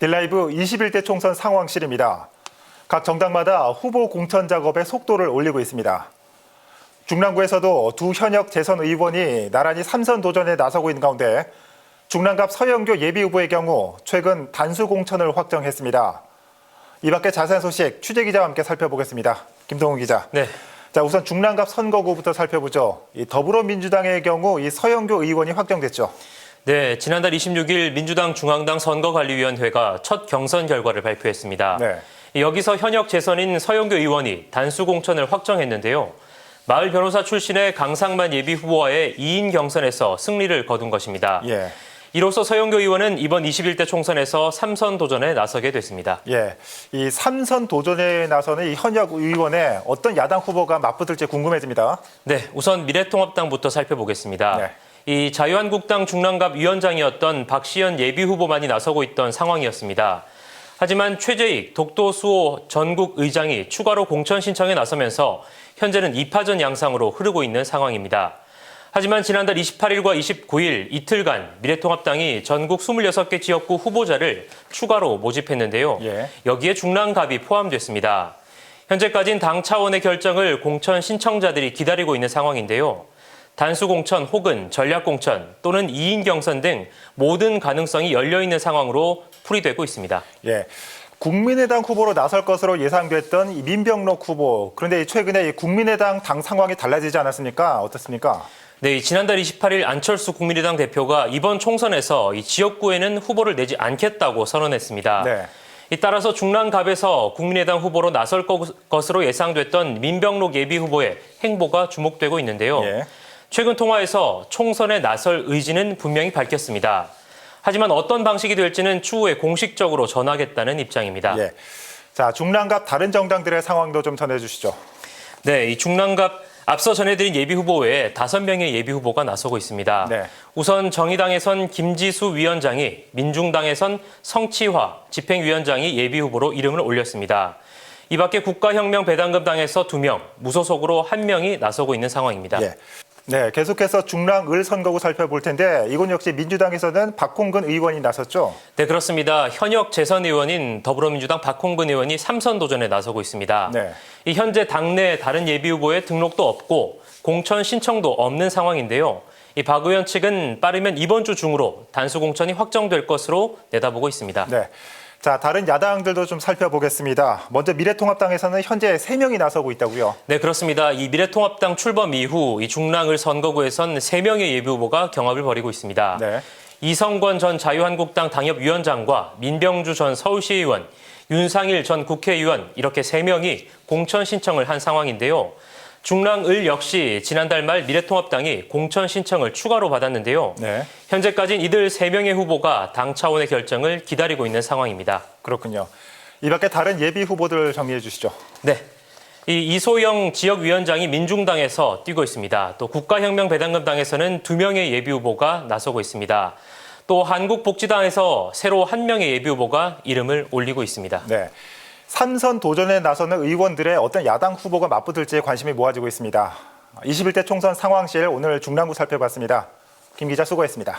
딜라이브 21대 총선 상황실입니다. 각 정당마다 후보 공천 작업에 속도를 올리고 있습니다. 중랑구에서도 두 현역 재선 의원이 나란히 3선 도전에 나서고 있는 가운데 중랑갑 서영교 예비후보의 경우 최근 단수 공천을 확정했습니다. 이 밖에 자세한 소식 취재기자와 함께 살펴보겠습니다. 김동훈 기자. 네. 자, 우선 중랑갑 선거구부터 살펴보죠. 이 더불어민주당의 경우 이 서영교 의원이 확정됐죠. 네, 지난달 26일 민주당 중앙당 선거관리위원회가 첫 경선 결과를 발표했습니다. 네. 여기서 현역 재선인 서영교 의원이 단수 공천을 확정했는데요. 마을 변호사 출신의 강상만 예비후보와의 2인 경선에서 승리를 거둔 것입니다. 예. 이로써 서영교 의원은 이번 21대 총선에서 3선 도전에 나서게 됐습니다. 예, 이 3선 도전에 나서는 이 현역 의원의 어떤 야당 후보가 맞붙을지 궁금해집니다. 네, 우선 미래통합당부터 살펴보겠습니다. 네. 이 자유한국당 중랑갑 위원장이었던 박시연 예비후보만이 나서고 있던 상황이었습니다. 하지만 최재익 독도수호 전국의장이 추가로 공천 신청에 나서면서 현재는 2파전 양상으로 흐르고 있는 상황입니다. 하지만 지난달 28일과 29일 이틀간 미래통합당이 전국 26개 지역구 후보자를 추가로 모집했는데요. 예. 여기에 중랑갑이 포함됐습니다. 현재까지는 당 차원의 결정을 공천 신청자들이 기다리고 있는 상황인데요. 단수 공천 혹은 전략 공천 또는 2인 경선 등 모든 가능성이 열려있는 상황으로 풀이되고 있습니다. 예. 국민의당 후보로 나설 것으로 예상됐던 이 민병록 후보. 그런데 최근에 이 국민의당 당 상황이 달라지지 않았습니까? 어떻습니까? 네, 지난달 28일 안철수 국민의당 대표가 이번 총선에서 이 지역구에는 후보를 내지 않겠다고 선언했습니다. 네. 따라서 중랑갑에서 국민의당 후보로 나설 것으로 예상됐던 민병록 예비후보의 행보가 주목되고 있는데요. 예. 최근 통화에서 총선에 나설 의지는 분명히 밝혔습니다. 하지만 어떤 방식이 될지는 추후에 공식적으로 전하겠다는 입장입니다. 예. 자, 중랑갑 다른 정당들의 상황도 좀 전해주시죠. 네, 이 중랑갑 앞서 전해드린 예비후보 외에 5명의 예비후보가 나서고 있습니다. 네. 우선 정의당에선 김지수 위원장이, 민중당에선 성치화 집행위원장이 예비후보로 이름을 올렸습니다. 이 밖에 국가혁명배당금당에서 2명, 무소속으로 1명이 나서고 있는 상황입니다. 예. 네, 계속해서 중랑을 선거구 살펴볼 텐데 이곳 역시 민주당에서는 박홍근 의원이 나섰죠? 네, 그렇습니다. 현역 재선 의원인 더불어민주당 박홍근 의원이 3선 도전에 나서고 있습니다. 네. 이 현재 당내 다른 예비후보의 등록도 없고 공천 신청도 없는 상황인데요. 이 박 의원 측은 빠르면 이번 주 중으로 단수 공천이 확정될 것으로 내다보고 있습니다. 네. 자, 다른 야당들도 좀 살펴보겠습니다. 먼저 미래통합당에서는 현재 3명이 나서고 있다고요? 네, 그렇습니다. 이 미래통합당 출범 이후 이 중랑을 선거구에선 3명의 예비후보가 경합을 벌이고 있습니다. 네. 이성권 전 자유한국당 당협위원장과 민병주 전 서울시의원, 윤상일 전 국회의원 이렇게 3명이 공천 신청을 한 상황인데요. 중랑을 역시 지난달 말 미래통합당이 공천 신청을 추가로 받았는데요. 네. 현재까지는 이들 3명의 후보가 당 차원의 결정을 기다리고 있는 상황입니다. 그렇군요. 이 밖에 다른 예비 후보들 정리해 주시죠. 네. 이 이소영 지역위원장이 민중당에서 뛰고 있습니다. 또 국가혁명배당금당에서는 2명의 예비후보가 나서고 있습니다. 또 한국복지당에서 새로 1명의 예비후보가 이름을 올리고 있습니다. 네. 3선 도전에 나서는 의원들의 어떤 야당 후보가 맞붙을지에 관심이 모아지고 있습니다. 21대 총선 상황실 오늘 중랑구 살펴봤습니다. 김 기자 수고했습니다.